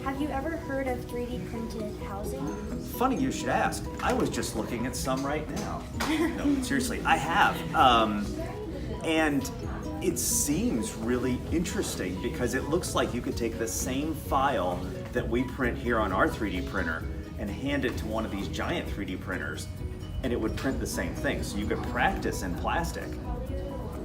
Have you ever heard of 3D printed housing? Funny you should ask. I was just looking at some right now. No, seriously, I have. And it seems really interesting because it looks like you could take the same file that we print here on our 3D printer and hand it to one of these giant 3D printers, and it would print the same thing. So you could practice in plastic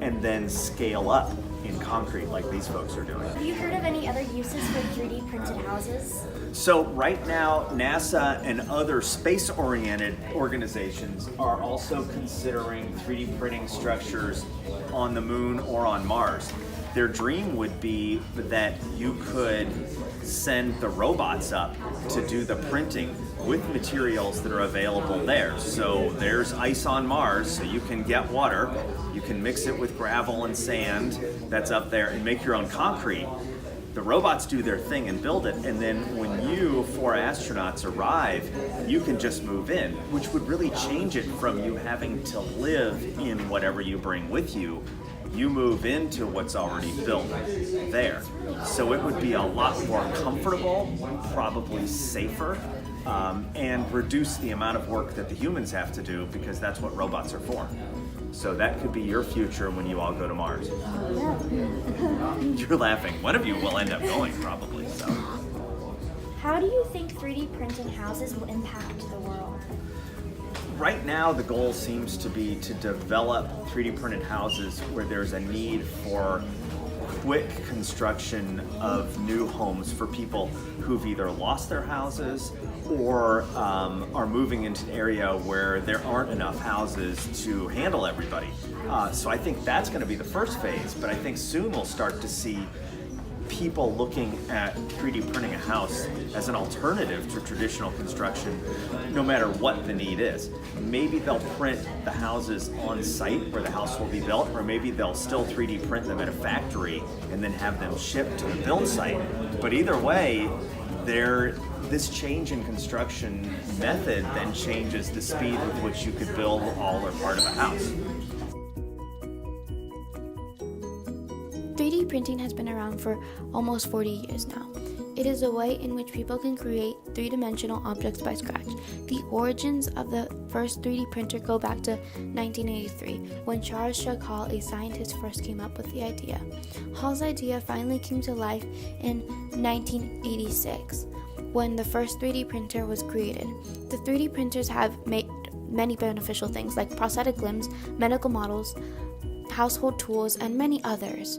and then scale up in concrete like these folks are doing. Have you heard of any other uses for 3D printed houses? So right now, NASA and other space-oriented organizations are also considering 3D printing structures on the moon or on Mars. Their dream would be that you could send the robots up to do the printing with materials that are available there. So there's ice on Mars, so you can get water, you can mix it with gravel and sand that's up there and make your own concrete. The robots do their thing and build it, and then when you 4 astronauts arrive, you can just move in, which would really change it from you having to live in whatever you bring with you. You move into what's already built there. So it would be a lot more comfortable, probably safer, and reduce the amount of work that the humans have to do, because that's what robots are for. So that could be your future when you all go to Mars. You're laughing. One of you will end up going, probably. So. How do you think 3D printing houses will impact the world? Right now, the goal seems to be to develop 3D printed houses where there's a need for quick construction of new homes for people who've either lost their houses or are moving into an area where there aren't enough houses to handle everybody. So I think that's going to be the first phase, but I think soon we'll start to see people looking at 3D printing a house as an alternative to traditional construction, no matter what the need is. Maybe they'll print the houses on site where the house will be built, or maybe they'll still 3D print them at a factory and then have them shipped to the build site. But either way, this change in construction method then changes the speed with which you could build all or part of a house. 3D printing has been around for almost 40 years now. It is a way in which people can create three-dimensional objects by scratch. The origins of the first 3D printer go back to 1983, when Charles Schuck Hall, a scientist, first came up with the idea. Hall's idea finally came to life in 1986, when the first 3D printer was created. The 3D printers have made many beneficial things like prosthetic limbs, medical models, household tools, and many others.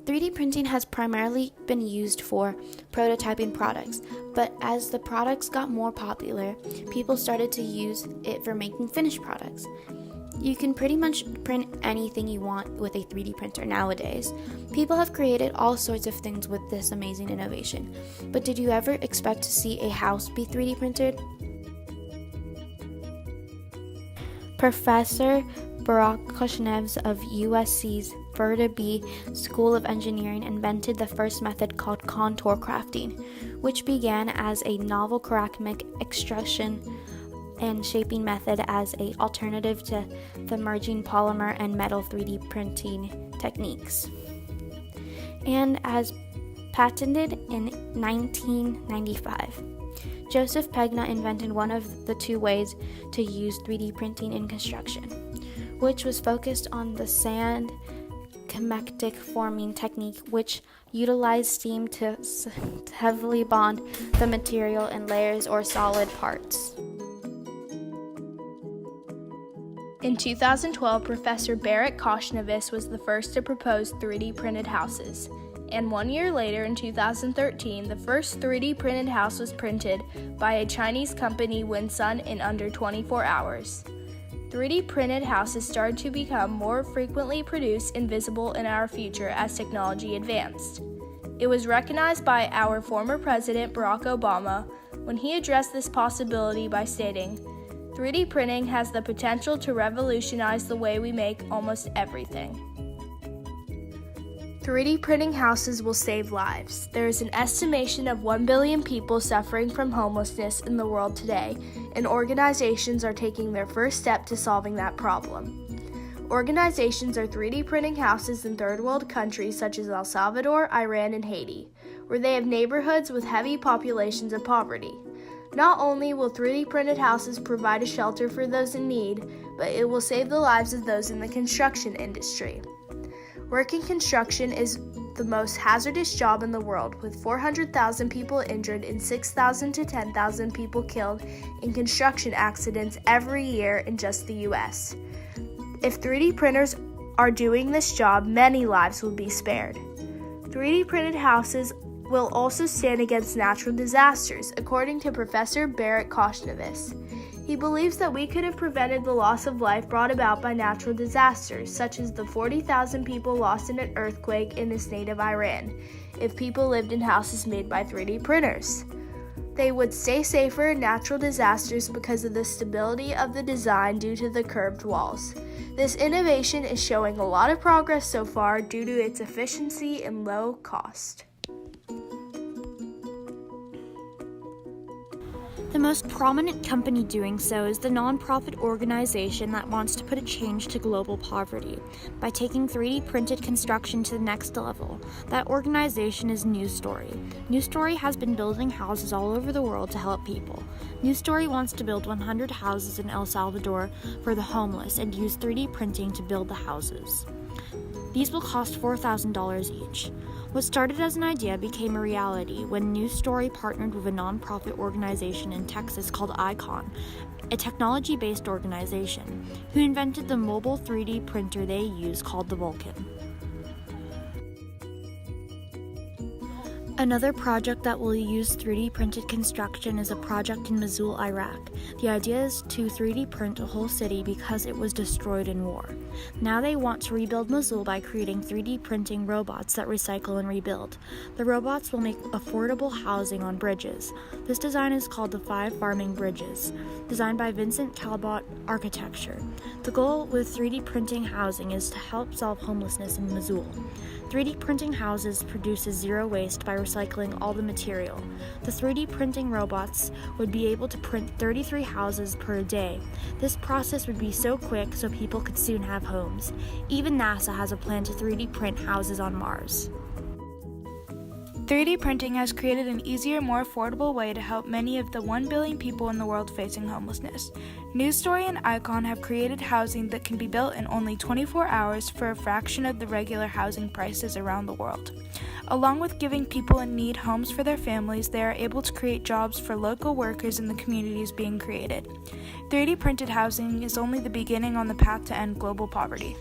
3D printing has primarily been used for prototyping products, but as the products got more popular, people started to use it for making finished products. You can pretty much print anything you want with a 3D printer nowadays. People have created all sorts of things with this amazing innovation. But did you ever expect to see a house be 3D printed? Professor Barak Koshnevs of USC's Verda B School of Engineering invented the first method called contour crafting, which began as a novel ceramic extrusion and shaping method as an alternative to the merging polymer and metal 3D printing techniques. And as patented in 1995. Joseph Pegna invented one of the two ways to use 3D printing in construction, which was focused on the sand chematic forming technique, which utilized steam to heavily bond the material in layers or solid parts. In 2012, Professor Barak Koshnevs was the first to propose 3D printed houses. And 1 year later, in 2013, the first 3D printed house was printed by a Chinese company, Winsun, in under 24 hours. 3D printed houses started to become more frequently produced and visible in our future as technology advanced. It was recognized by our former president, Barack Obama, when he addressed this possibility by stating, "3D printing has the potential to revolutionize the way we make almost everything." 3D printing houses will save lives. There is an estimation of 1 billion people suffering from homelessness in the world today, and organizations are taking their first step to solving that problem. Organizations are 3D printing houses in third world countries such as El Salvador, Iran, and Haiti, where they have neighborhoods with heavy populations of poverty. Not only will 3D printed houses provide a shelter for those in need, but it will save the lives of those in the construction industry. Working construction is the most hazardous job in the world, with 400,000 people injured and 6,000 to 10,000 people killed in construction accidents every year in just the U.S. If 3D printers are doing this job, many lives will be spared. 3D printed houses will also stand against natural disasters, according to Professor Barrett Koshnevis. He believes that we could have prevented the loss of life brought about by natural disasters, such as the 40,000 people lost in an earthquake in his native Iran, if people lived in houses made by 3D printers. They would stay safer in natural disasters because of the stability of the design due to the curved walls. This innovation is showing a lot of progress so far due to its efficiency and low cost. The most prominent company doing so is the nonprofit organization that wants to put a change to global poverty by taking 3D printed construction to the next level. That organization is New Story. New Story has been building houses all over the world to help people. New Story wants to build 100 houses in El Salvador for the homeless and use 3D printing to build the houses. These will cost $4,000 each. What started as an idea became a reality when New Story partnered with a nonprofit organization in Texas called ICON, a technology-based organization, who invented the mobile 3D printer they use called the Vulcan. Another project that will use 3D printed construction is a project in Mosul, Iraq. The idea is to 3D print a whole city because it was destroyed in war. Now they want to rebuild Mosul by creating 3D printing robots that recycle and rebuild. The robots will make affordable housing on bridges. This design is called the 5 Farming Bridges, designed by Vincent Talbot Architecture. The goal with 3D printing housing is to help solve homelessness in Mosul. 3D printing houses produces zero waste by recycling all the material. The 3D printing robots would be able to print 33 houses per day. This process would be so quick so people could soon have homes. Even NASA has a plan to 3D print houses on Mars. 3D printing has created an easier, more affordable way to help many of the 1 billion people in the world facing homelessness. News Story and Icon have created housing that can be built in only 24 hours for a fraction of the regular housing prices around the world. Along with giving people in need homes for their families, they are able to create jobs for local workers in the communities being created. 3D printed housing is only the beginning on the path to end global poverty.